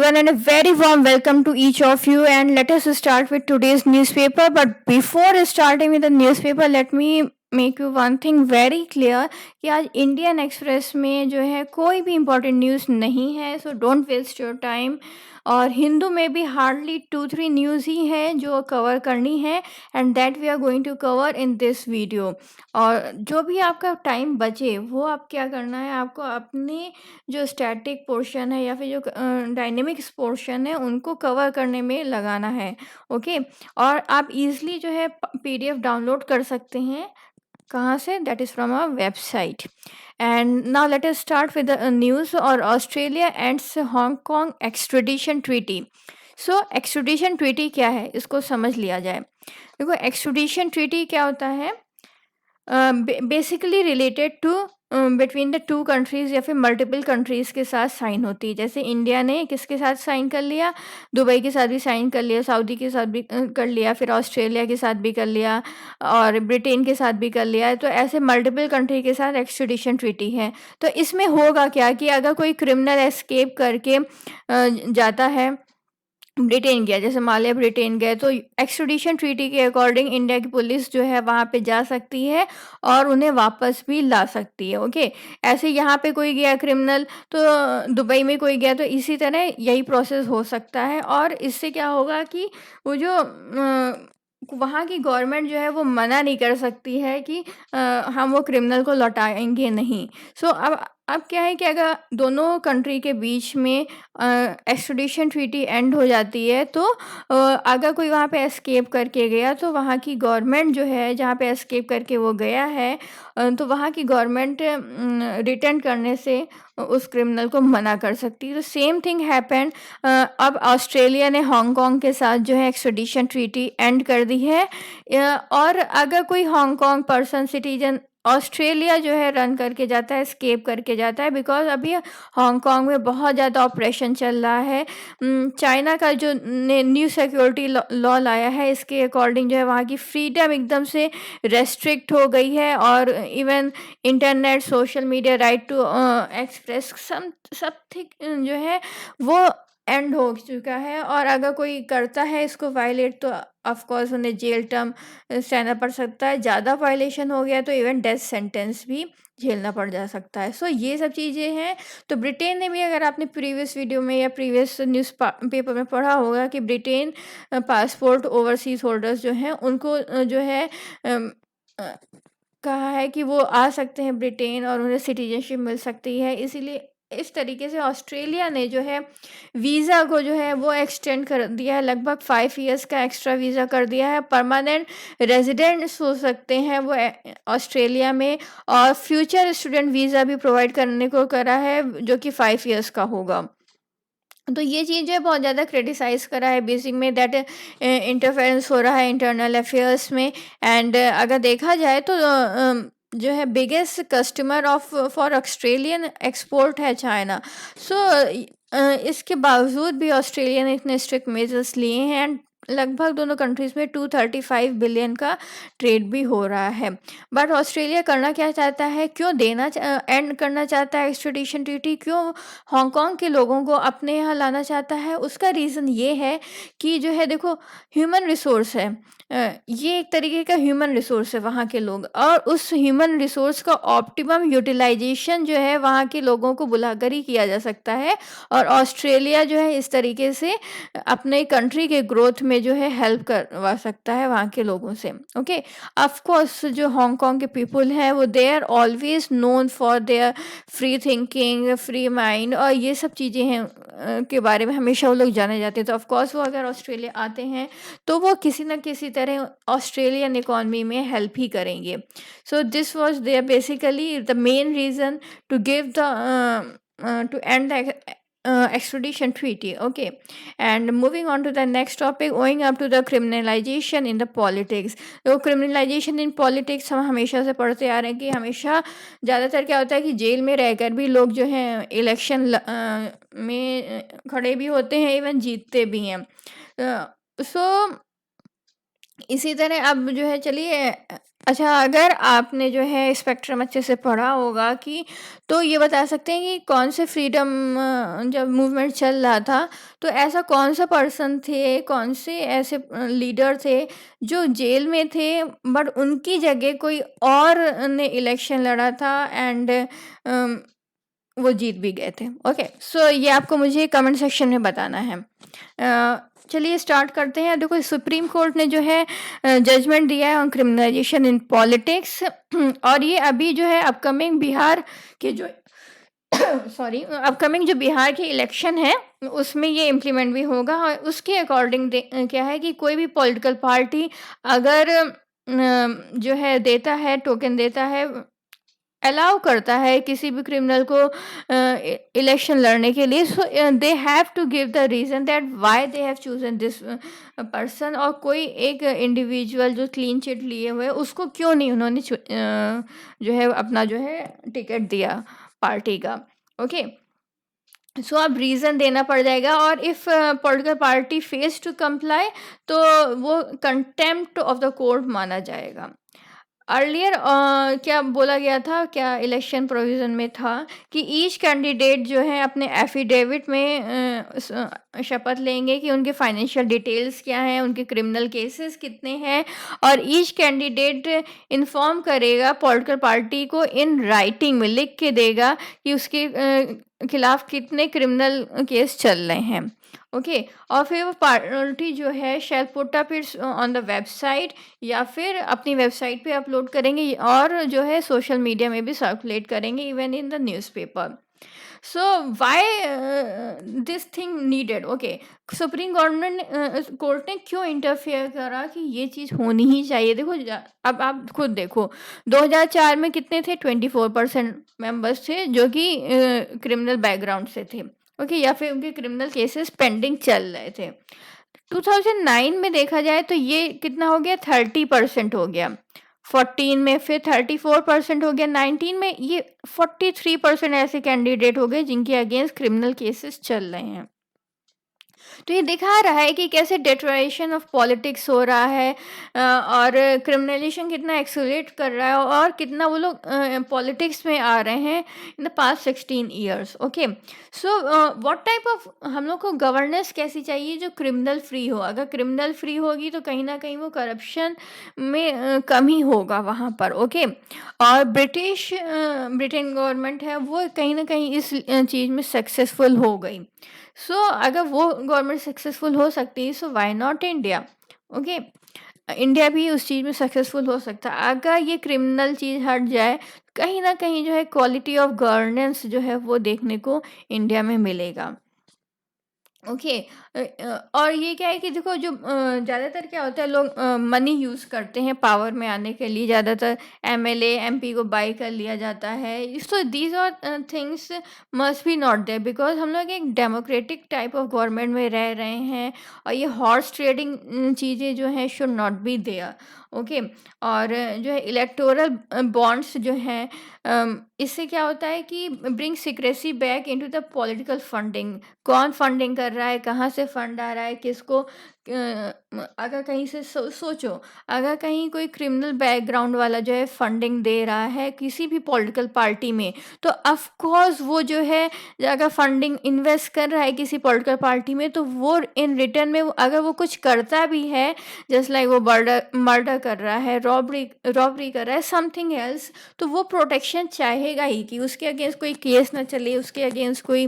everyone, and a very warm welcome to each of you. And let us start with today's newspaper. But before starting with the newspaper, let me make you one thing very clear कि आज Indian express में जो है कोई भी important news नहीं है, so don't waste your time. और हिंदू में भी हार्डली 2-3 न्यूज़ ही है जो कवर करनी है, and that we are going to cover in this video. और जो भी आपका टाइम बचे वो आप क्या करना है, आपको अपने जो स्टैटिक पोर्शन है या फिर जो डायनेमिक्स पोर्शन है उनको कवर करने में लगाना है। ओके। और आप इजीली जो है पीडीएफ डाउनलोड कर सकते हैं। कहाँ से? That is from a website. And now let us start with the news. और Australia ends Hong Kong extradition treaty. So extradition treaty क्या है, इसको समझ लिया जाए। देखो, एक्सट्रेडिशन ट्रीटी क्या होता है? Basically related to between the two countries या फिर मल्टीपल कंट्रीज़ के साथ साइन होती है। जैसे इंडिया ने किसके साथ साइन कर लिया? दुबई के साथ भी साइन कर लिया, सऊदी के साथ भी कर लिया, फिर ऑस्ट्रेलिया के साथ भी कर लिया और ब्रिटेन के साथ भी कर लिया है। तो ऐसे मल्टीपल कंट्री के साथ एक्सट्रेडिशन ट्रीटी है। तो इसमें होगा क्या कि अगर कोई क्रिमिनल एस्केप करके जाता है, ब्रिटेन गया, जैसे माले ब्रिटेन गए, तो एक्सट्रेडिशन ट्रीटी के अकॉर्डिंग इंडिया की पुलिस जो है वहाँ पे जा सकती है और उन्हें वापस भी ला सकती है। ओके। ऐसे यहाँ पे कोई गया क्रिमिनल, तो दुबई में कोई गया, तो इसी तरह यही प्रोसेस हो सकता है। और इससे क्या होगा कि वो जो वहाँ की गवर्नमेंट जो है वो मना नहीं कर सकती है कि हम वो क्रिमिनल को लौटाएंगे नहीं। सो अब क्या है कि अगर दोनों कंट्री के बीच में एक्सट्रेडिशन ट्रीटी एंड हो जाती है, तो अगर कोई वहाँ पे एस्केप करके गया, तो वहाँ की गवर्नमेंट जो है जहाँ पे एस्केप करके वो गया है, तो वहाँ की गवर्नमेंट रिटर्न करने से उस क्रिमिनल को मना कर सकती है। तो सेम थिंग हैपेंड। अब ऑस्ट्रेलिया ने हांगकांग के साथ जो है एक्सट्रेडिशन ट्रीटी एंड कर दी है। और अगर कोई हांगकांग पर्सन सिटीजन ऑस्ट्रेलिया जो है रन करके जाता है, एस्केप करके जाता है, बिकॉज अभी हांगकांग में बहुत ज़्यादा ऑपरेशन चल रहा है। चाइना का जो न्यू सिक्योरिटी लॉ लाया है, इसके अकॉर्डिंग जो है वहाँ की फ्रीडम एकदम से रेस्ट्रिक्ट हो गई है। और even internet, social media, right to express something जो है वो एंड हो चुका है। और अगर कोई करता है इसको वायलेट, तो ऑफ कोर्स उन्हें जेल टर्म सहना पड़ सकता है। ज़्यादा वायलेशन हो गया तो इवन डेथ सेंटेंस भी झेलना पड़ जा सकता है। सो ये सब चीज़ें हैं। तो ब्रिटेन ने भी, अगर आपने प्रीवियस वीडियो में या प्रीवियस न्यूज़ पेपर में पढ़ा होगा कि ब्रिटेन पासपोर्ट ओवरसीज होल्डर्स जो हैं उनको जो है अम, अ, कहा है कि वो आ सकते हैं ब्रिटेन और उन्हें सिटीजनशिप मिल सकती है। इसीलिए इस तरीके से ऑस्ट्रेलिया ने जो है वीज़ा को जो है वो एक्सटेंड कर दिया है, लगभग 5 इयर्स का एक्स्ट्रा वीज़ा कर दिया है। परमानेंट रेजिडेंट्स हो सकते हैं वो ऑस्ट्रेलिया में, और फ्यूचर स्टूडेंट वीज़ा भी प्रोवाइड करने को करा है जो कि 5 इयर्स का होगा। तो ये चीज़ें बहुत ज़्यादा क्रिटिसाइज़ करा है बेसिक में, दैट इंटरफेरेंस हो रहा है इंटरनल अफेयर्स में। एंड अगर देखा जाए तो जो है biggest customer of for Australian export है चाइना। सो इसके बावजूद भी ऑस्ट्रेलिया ने इतने स्ट्रिक्ट मेजर्स लिए हैं, एंड लगभग दोनों कंट्रीज़ में 235 बिलियन का ट्रेड भी हो रहा है। बट ऑस्ट्रेलिया करना क्या चाहता है, क्यों देना एंड करना चाहता है एक्सट्रेडिशन ट्रीटी, क्यों हांगकांग के लोगों को अपने यहाँ लाना चाहता है? उसका रीज़न ये है कि जो है देखो, ह्यूमन रिसोर्स है। ये एक तरीके का ह्यूमन रिसोर्स है वहाँ के लोग, और उस ह्यूमन रिसोर्स का ऑप्टिमम यूटिलाइजेशन जो है वहाँ के लोगों को बुलाकर ही किया जा सकता है। और ऑस्ट्रेलिया जो है इस तरीके से अपने कंट्री के ग्रोथ में जो है हेल्प करवा सकता है वहाँ के लोगों से। ओके। ऑफ कोर्स जो हांगकांग के पीपल हैं वो they are always known for their free thinking, free mind, और ये सब चीज़ें हैं के बारे में हमेशा वो लोग जाने जाते हैं। तो ऑफ कोर्स वो अगर ऑस्ट्रेलिया आते हैं तो वो किसी न किसी तरह ऑस्ट्रेलियन इकॉनमी में हेल्प ही करेंगे। So this was their basically the main reason to give the to end the extradition treaty. Okay. And moving on to the next topic, going up to the criminalization in the politics. तो criminalization in politics हम हमेशा से पढ़ते आ रहे हैं कि हमेशा ज़्यादातर क्या होता है कि जेल में रहकर भी लोग जो हैं इलेक्शन में खड़े भी होते हैं, इवन जीतते भी हैं। सो इसी तरह अब जो है चलिए अच्छा, अगर आपने जो है स्पेक्ट्रम अच्छे से पढ़ा होगा कि तो ये बता सकते हैं कि कौन से फ्रीडम जब मूवमेंट चल रहा था तो ऐसा कौन सा पर्सन थे, कौन से ऐसे लीडर थे जो जेल में थे बट उनकी जगह कोई और ने इलेक्शन लड़ा था एंड वो जीत भी गए थे। ओके, सो ये आपको मुझे कमेंट सेक्शन में बताना है। चलिए स्टार्ट करते हैं। देखो, सुप्रीम कोर्ट ने जो है जजमेंट दिया है ऑन क्रिमिनलाइजेशन इन पॉलिटिक्स और ये अभी जो है अपकमिंग बिहार के जो सॉरी अपकमिंग जो बिहार के इलेक्शन है उसमें ये इम्प्लीमेंट भी होगा और उसके अकॉर्डिंग क्या है कि कोई भी पॉलिटिकल पार्टी अगर जो है देता है, टोकन देता है, अलाउ करता है किसी भी क्रिमिनल को इलेक्शन लड़ने के लिए, so they have to give the reason that why they have chosen this person. और कोई एक इंडिविजुअल जो क्लीन चिट लिए हुए उसको क्यों नहीं उन्होंने जो है अपना जो है टिकट दिया पार्टी का। ओके, सो अब रीज़न देना पड़ जाएगा और if political party fails to comply तो वो कंटेम्प्ट ऑफ द कोर्ट माना जाएगा। अर्लियर क्या बोला गया था, क्या इलेक्शन प्रोविज़न में था कि ईच कैंडिडेट जो है अपने एफिडेविट में शपथ लेंगे कि उनके फाइनेंशियल डिटेल्स क्या हैं, उनके क्रिमिनल केसेस कितने हैं और ईच कैंडिडेट इन्फॉर्म करेगा पॉलिटिकल पार्टी को, इन राइटिंग में लिख के देगा कि उसके खिलाफ कितने क्रिमिनल केस चल रहे हैं। ओके, और फिर वो पार्टी जो है shall put up its on the website या फिर अपनी वेबसाइट पे अपलोड करेंगे और जो है सोशल मीडिया में भी सर्कुलेट करेंगे, even in the newspaper. So why this thing needed? Okay, supreme government court ने क्यों इंटरफेयर करा कि ये चीज़ होनी ही चाहिए? देखो अब आप खुद देखो, 2004 में कितने थे? 24% मेंबर्स थे जो कि क्रिमिनल बैकग्राउंड से थे। ओके, या फिर उनके क्रिमिनल केसेस पेंडिंग चल रहे थे। 2009 में देखा जाए तो ये कितना हो गया? 30% हो गया। 14 में फिर 34% हो गया। 19 में ये 43% ऐसे कैंडिडेट हो गए जिनके अगेंस्ट क्रिमिनल केसेस चल रहे हैं। तो ये दिखा रहा है कि कैसे डेटोरेशन ऑफ पॉलिटिक्स हो रहा है और क्रिमिनलाइजेशन कितना एक्सेलरेट कर रहा है और कितना वो लोग पॉलिटिक्स में आ रहे हैं in the past 16 years. Okay, so what type of हम लोग को गवर्नेंस कैसी चाहिए जो क्रिमिनल फ्री हो? अगर क्रिमिनल फ्री होगी तो कहीं ना कहीं वो करप्शन में कमी होगा वहाँ पर। ओके, और ब्रिटेन गवर्नमेंट है वो कहीं ना कहीं इस चीज़ में सक्सेसफुल हो गई। सो अगर वो गवर्नमेंट सक्सेसफुल हो सकती है so why not India? Okay, India भी उस चीज़ में सक्सेसफुल हो सकता है। अगर ये क्रिमिनल चीज़ हट जाए कहीं ना कहीं जो है क्वालिटी ऑफ गवर्नेंस जो है वो देखने को इंडिया में मिलेगा। ओके, और ये क्या है कि देखो जो ज़्यादातर क्या होता है लोग मनी यूज़ करते हैं पावर में आने के लिए, ज़्यादातर एमएलए एमपी को बाई कर लिया जाता है। So these are things must be not there because हम लोग एक डेमोक्रेटिक टाइप ऑफ गवर्नमेंट में रह रहे हैं और ये हॉर्स ट्रेडिंग चीज़ें जो हैं should not be there. Okay, और जो है इलेक्टोरल बॉन्ड्स जो हैं इससे क्या होता है कि bring secrecy back into the political funding. कौन फंडिंग कर रहा है, कहाँ से फंड आ रहा है, किसको अगर कहीं से सोचो, अगर कहीं कोई क्रिमिनल बैकग्राउंड वाला जो है फंडिंग दे रहा है किसी भी पॉलिटिकल पार्टी में तो ऑफ कोर्स वो जो है अगर फंडिंग इन्वेस्ट कर रहा है किसी पॉलिटिकल पार्टी में तो वो इन रिटर्न में अगर वो कुछ करता भी है, जस्ट लाइक वो मर्डर कर रहा है, रॉबरी कर रहा है, समथिंग एल्स, तो वो प्रोटेक्शन चाहेगा ही कि उसके अगेंस्ट कोई केस ना चले, उसके अगेंस्ट कोई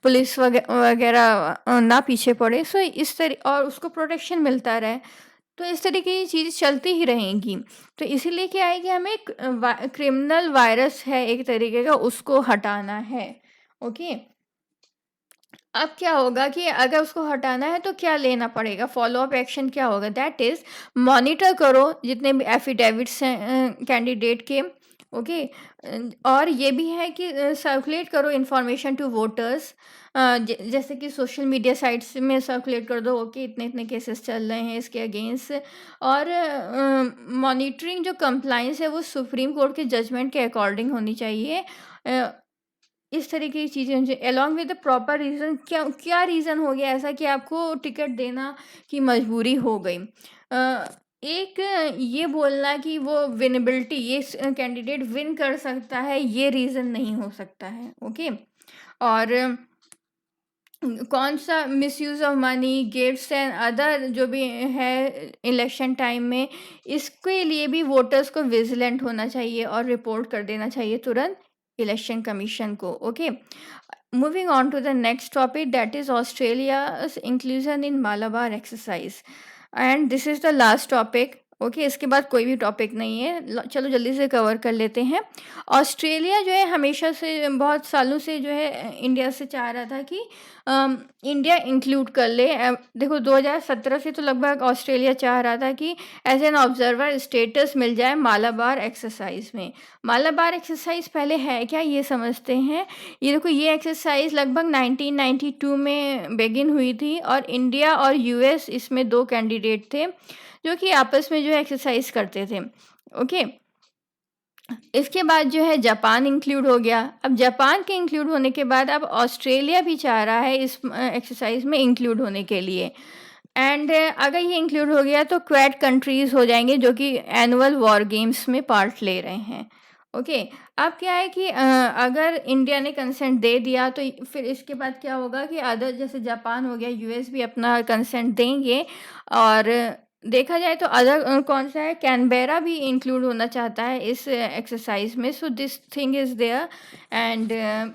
पुलिस वगैरह ना पीछे पड़े। सो इस तरह और उसको प्रोटेक्शन मिलता रहे, तो इस तरीके की चीज़ें चलती ही रहेंगी। तो इसीलिए क्या है कि हमें एक क्रिमिनल वायरस है एक तरीके का, उसको हटाना है। ओके, अब क्या होगा कि अगर उसको हटाना है तो क्या लेना पड़ेगा, फॉलो अप एक्शन क्या होगा? दैट इज़ मॉनिटर करो जितने भी एफिडेविट्स हैं कैंडिडेट के। ओके, और ये भी है कि सर्कुलेट करो इंफॉर्मेशन टू वोटर्स, जैसे कि सोशल मीडिया साइट्स में सर्कुलेट कर दो कि इतने इतने केसेस चल रहे हैं इसके अगेंस्ट। और मॉनिटरिंग जो कंप्लाइंस है वो सुप्रीम कोर्ट के जजमेंट के अकॉर्डिंग होनी चाहिए। इस तरीके की चीज़ें होनी चाहिए along with the proper reason. क्या क्या रीज़न हो गया ऐसा कि आपको टिकट देना की मजबूरी हो गई? एक ये बोलना कि वो विनेबिलिटी, ये कैंडिडेट विन कर सकता है, ये रीज़न नहीं हो सकता है। ओके, और कौन सा misuse of money, gifts and other जो भी है इलेक्शन टाइम में, इसके लिए भी वोटर्स को विजिलेंट होना चाहिए और रिपोर्ट कर देना चाहिए तुरंत इलेक्शन कमीशन को। Okay, moving on to the next topic, that is Australia's inclusion in Malabar exercise, and this is the last topic. Okay, इसके बाद कोई भी टॉपिक नहीं है, चलो जल्दी से कवर कर लेते हैं। ऑस्ट्रेलिया जो है हमेशा से, बहुत सालों से जो है इंडिया से चाह रहा था कि इंडिया इंक्लूड कर ले। देखो 2017 से तो लगभग ऑस्ट्रेलिया चाह रहा था कि एज एन ऑब्जर्वर स्टेटस मिल जाए मालाबार एक्सरसाइज में। मालाबार एक्सरसाइज पहले है क्या, ये समझते हैं। ये देखो, ये एक्सरसाइज लगभग 1992 में बिगिन हुई थी, और इंडिया और यूएस इसमें 2 कैंडिडेट थे जो कि आपस में जो है एक्सरसाइज करते थे। ओके, इसके बाद जो है जापान इंक्लूड हो गया। अब जापान के इंक्लूड होने के बाद अब ऑस्ट्रेलिया भी चाह रहा है इस एक्सरसाइज में इंक्लूड होने के लिए, एंड अगर ये इंक्लूड हो गया तो क्वाड कंट्रीज़ हो जाएंगे जो कि एनुअल वॉर गेम्स में पार्ट ले रहे हैं। ओके, अब क्या है कि अगर इंडिया ने कंसेंट दे दिया तो फिर इसके बाद क्या होगा कि अदर, जैसे जापान हो गया, यूएस भी अपना कंसेंट देंगे। और देखा जाए तो अदर कौन सा है, कैनबेरा भी इंक्लूड होना चाहता है इस एक्सरसाइज में। So this thing is there, and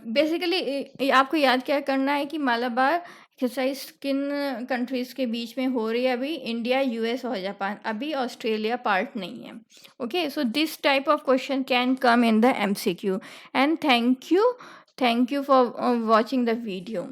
basically आपको याद क्या करना है कि मालाबार एक्सरसाइज किन कंट्रीज़ के बीच में हो रही है अभी, इंडिया, यूएस और जापान, अभी ऑस्ट्रेलिया पार्ट नहीं है। Okay, so this type of question can come in the MCQ, and thank you for watching the video.